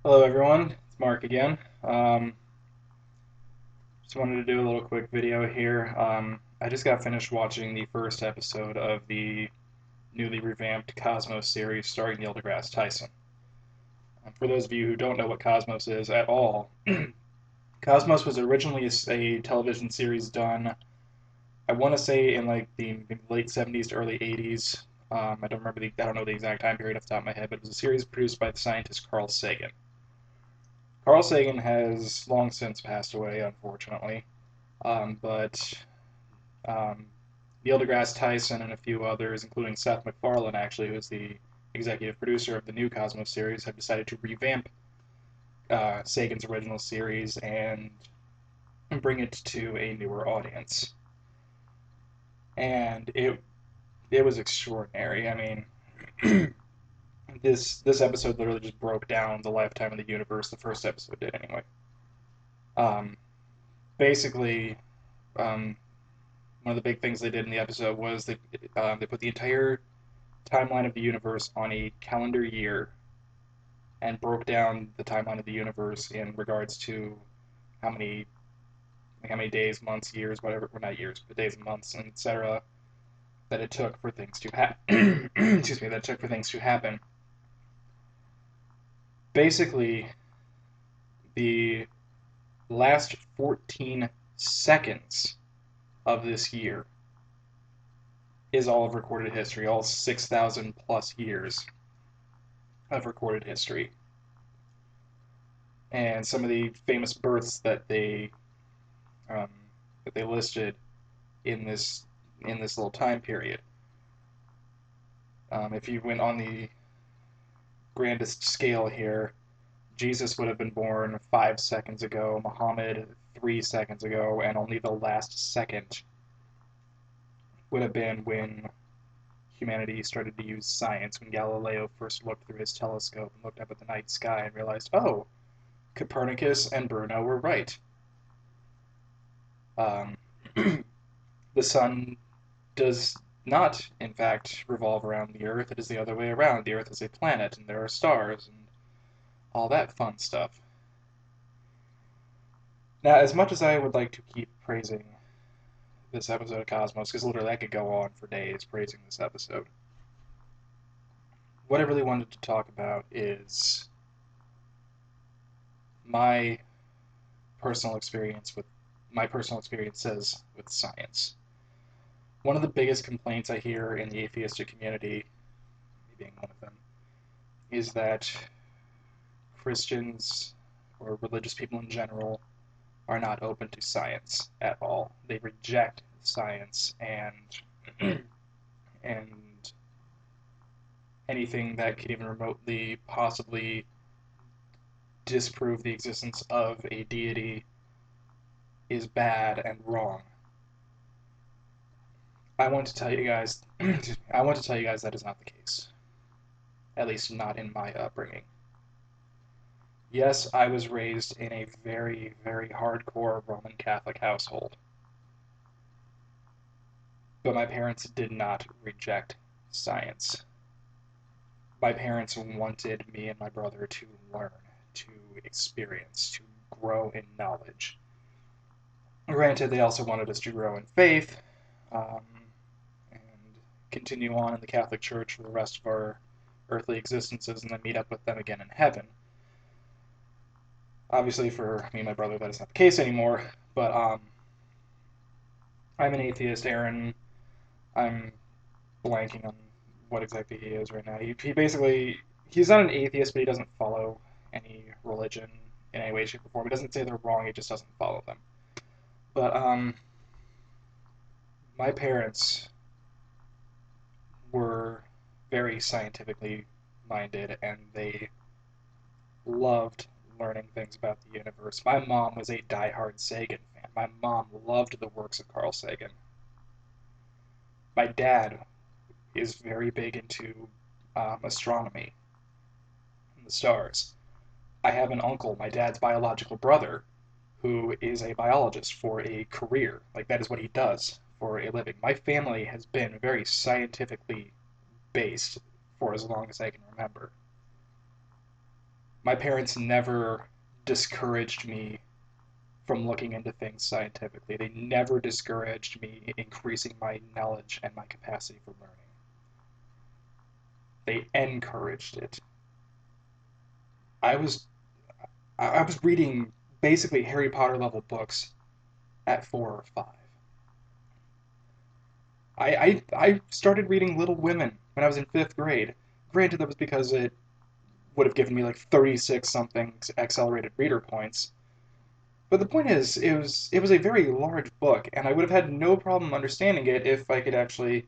Hello everyone, it's Mark again. Just wanted to do a little quick video here. I just got finished watching the first episode of the newly revamped Cosmos series starring Neil deGrasse Tyson. For those of you who don't know what Cosmos is at all, Cosmos was originally a television series done, I want to say in like the late 70s to early 80s. I don't know the exact time period off the top of my head, but it was a series produced by the scientist Carl Sagan. Carl Sagan has long since passed away, unfortunately. But um, Neil deGrasse Tyson and a few others, including Seth MacFarlane, actually, who's the executive producer of the new Cosmos series, have decided to revamp Sagan's original series and bring it to a newer audience. And it was extraordinary. I mean, this episode literally just broke down the lifetime of the universe. The first episode did anyway. Um, Basically, um, one of the big things they did in the episode was they put the entire timeline of the universe on a calendar year and broke down the timeline of the universe in regards to how many how many days, months, years, whatever, well, not years, but days and months, and etc. that it took for things to happen. Excuse me, that it took for things to happen. Basically, the last 14 seconds of this year is all of recorded history, all 6,000 plus years of recorded history. And some of the famous births um, that they listed in this little time period. If you went on the grandest scale here, Jesus would have been born 5 seconds ago, Muhammad 3 seconds ago, and only the last second would have been when humanity started to use science, when Galileo first looked through his telescope and looked up at the night sky and realized, oh, Copernicus and Bruno were right. Um, the sun does not, in fact, revolve around the Earth. It is the other way around. The Earth is a planet, and there are stars, and all that fun stuff. Now, as much as I would like to keep praising this episode of Cosmos, because literally I could go on for days praising this episode, what I really wanted to talk about is my personal experience with my personal experiences with science. One of the biggest complaints I hear in the atheistic community, me being one of them, is that Christians or religious people in general are not open to science at all. They reject science and anything that could even remotely possibly disprove the existence of a deity is bad and wrong. I want to tell you guys I want to tell you guys that is not the case. At least not in my upbringing. Yes, I was raised in a very, very hardcore Roman Catholic household, but my parents did not reject science. My parents wanted me and my brother to learn, to experience, to grow in knowledge. Granted, they also wanted us to grow in faith um, and continue on in the Catholic Church for the rest of our earthly existences and then meet up with them again in heaven. Obviously, for me and my brother, that is not the case anymore, but I'm an atheist, Aaron. I'm blanking on what exactly he is right now. He basically he's not an atheist, but he doesn't follow any religion in any way, shape, or form. He doesn't say they're wrong. He just doesn't follow them. But my parents were very scientifically minded, and they loved learning things about the universe. My mom was a diehard Sagan fan. My mom loved the works of Carl Sagan. My dad is very big into astronomy and the stars. I have an uncle, my dad's biological brother, who is a biologist for a career. Like, that is what he does for a living. My family has been very scientifically based for as long as I can remember. My parents never discouraged me from looking into things scientifically. They never discouraged me increasing my knowledge and my capacity for learning. They encouraged it. I was I was reading basically Harry Potter level books at 4 or 5. I started reading Little Women when I was in 5th grade. Granted, that was because it would have given me like 36 something accelerated reader points. But the point is, it was a very large book, and I would have had no problem understanding it if I could actually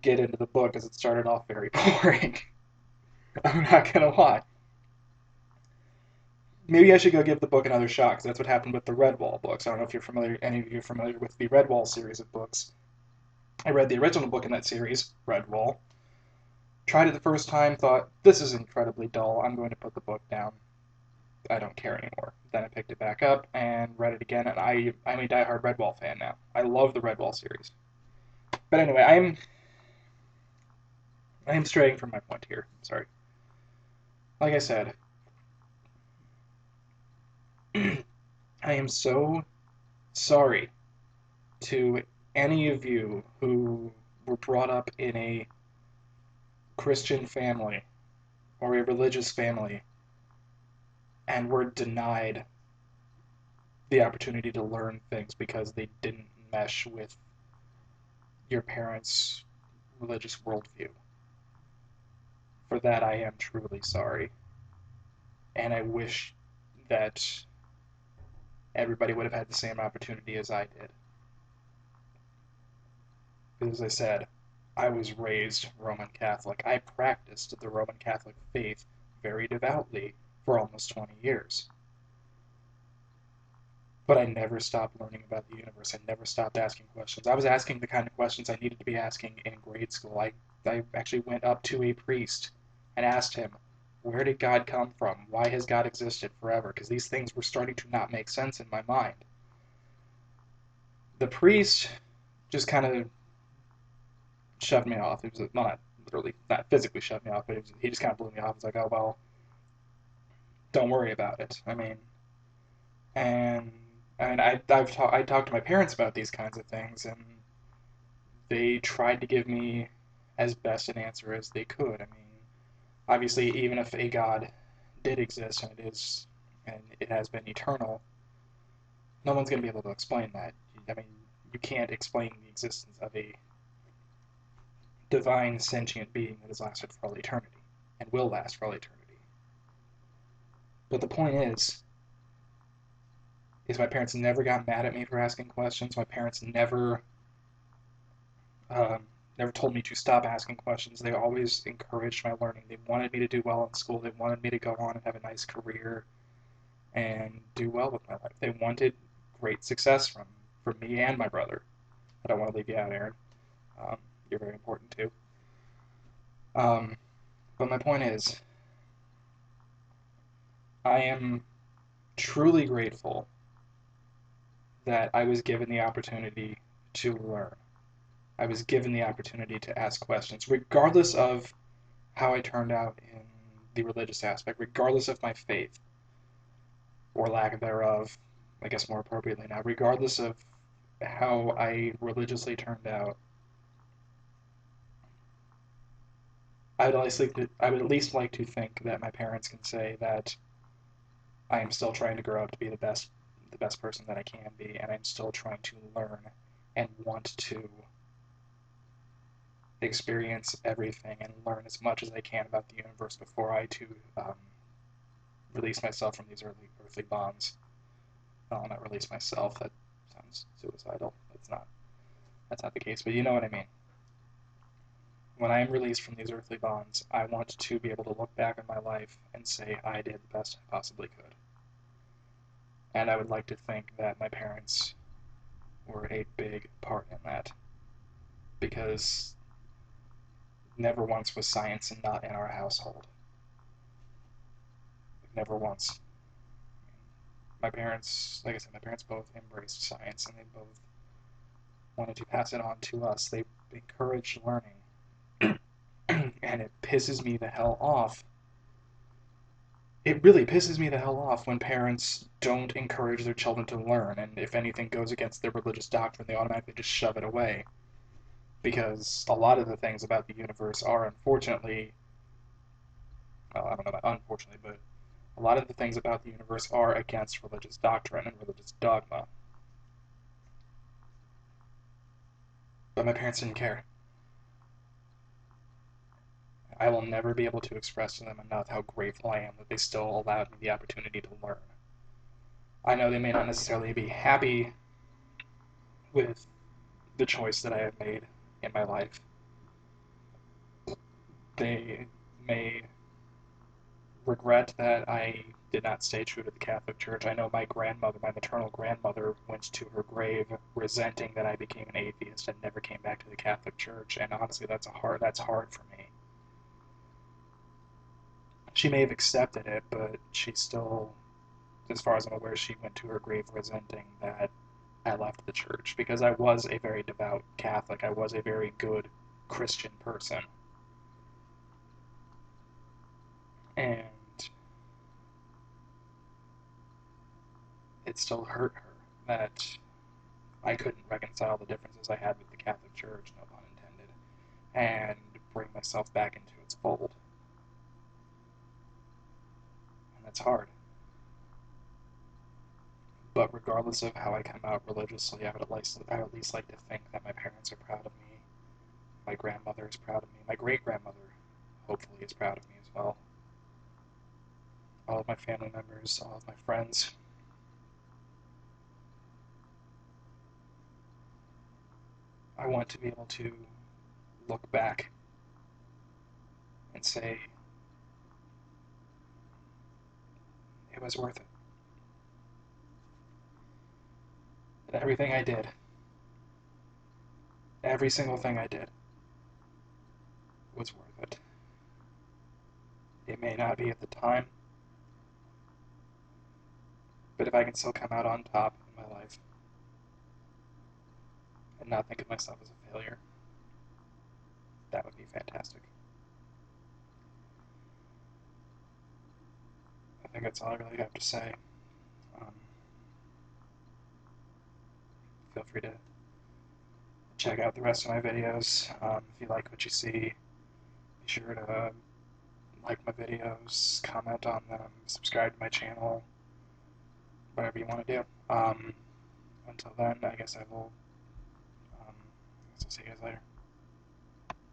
get into the book, as it started off very boring. I'm not gonna lie. Maybe I should go give the book another shot, because that's what happened with the Redwall books. I don't know if you're familiar, any of you are familiar with the Redwall series of books. I read the original book in that series, Redwall. Tried it the first time, thought, this is incredibly dull, I'm going to put the book down. I don't care anymore. Then I picked it back up and read it again, and I'm a diehard Redwall fan now. I love the Redwall series. But anyway, I am straying from my point here. Sorry. Like I said, I am so sorry to any of you who were brought up in a Christian family or a religious family and were denied the opportunity to learn things because they didn't mesh with your parents' religious worldview. For that, I am truly sorry. And I wish that everybody would have had the same opportunity as I did. Because as I said, I was raised Roman Catholic. I practiced the Roman Catholic faith very devoutly for almost 20 years. But I never stopped learning about the universe. I never stopped asking questions. I was asking the kind of questions I needed to be asking in grade school. I actually went up to a priest and asked him, where did God come from? Why has God existed forever? Because these things were starting to not make sense in my mind. The priest just kind of shoved me off. It was not literally, not physically shoved me off, but he just kind of blew me off. It's like, oh, well, don't worry about it. And I talked to my parents about these kinds of things, and they tried to give me as best an answer as they could. Obviously, even if a God did exist and it has been eternal, no one's going to be able to explain that. I mean, you can't explain the existence of a divine sentient being that has lasted for all eternity and will last for all eternity. But the point is my parents never got mad at me for asking questions. My parents um, never told me to stop asking questions. They always encouraged my learning. They wanted me to do well in school. They wanted me to go on and have a nice career and do well with my life. They wanted great success from me and my brother. I don't want to leave you out, Aaron. Um, you're very important too. Um, but my point is, I am truly grateful that I was given the opportunity to learn. I was given the opportunity to ask questions, regardless of how I turned out in the religious aspect, regardless of my faith or lack thereof, I guess more appropriately now, regardless of how I religiously turned out, I would at least like to think that my parents can say that I am still trying to grow up to be the best person that I can be, and I'm still trying to learn and want to experience everything and learn as much as I can about the universe before I too release myself from these early earthly bonds. Well, not release myself. That sounds suicidal. That's not the case. But you know what I mean. When I am released from these earthly bonds, I want to be able to look back on my life and say I did the best I possibly could. And I would like to think that my parents were a big part in that, because never once was science not in our household. Never once. My parents, like I said, my parents both embraced science, and they both wanted to pass it on to us. They encouraged learning. And it pisses me the hell off it really pisses me the hell off when parents don't encourage their children to learn, and if anything goes against their religious doctrine, they automatically just shove it away. Because a lot of the things about the universe are unfortunately, well, I don't know about unfortunately, but a lot of the things about the universe are against religious doctrine and religious dogma. But my parents didn't care. I will never be able to express to them enough how grateful I am that they still allowed me the opportunity to learn. I know they may not necessarily be happy with the choice that I have made in my life. They may regret that I did not stay true to the Catholic Church. I know my grandmother, my maternal grandmother, went to her grave resenting that I became an atheist and never came back to the Catholic Church. And honestly, that's hard for me. She may have accepted it, but she still, as far as I'm aware, she went to her grave resenting that I left the church because I was a very devout Catholic. I was a very good Christian person. And it still hurt her that I couldn't reconcile the differences I had with the Catholic Church, no pun intended, and bring myself back into its fold. And that's hard. But regardless of how I come out religiously, I would at least like to think that my parents are proud of me, my grandmother is proud of me, my great grandmother hopefully is proud of me as well. All of my family members, all of my friends. I want to be able to look back and say it was worth it. That everything I did, every single thing I did, was worth it. It may not be at the time, but if I can still come out on top in my life and not think of myself as a failure, that would be fantastic. I think that's all I really have to say. Um, Feel free to check out the rest of my videos. If you like what you see, be sure to like my videos, comment on them, subscribe to my channel, whatever you want to do. Until then, I guess I'll see you guys later.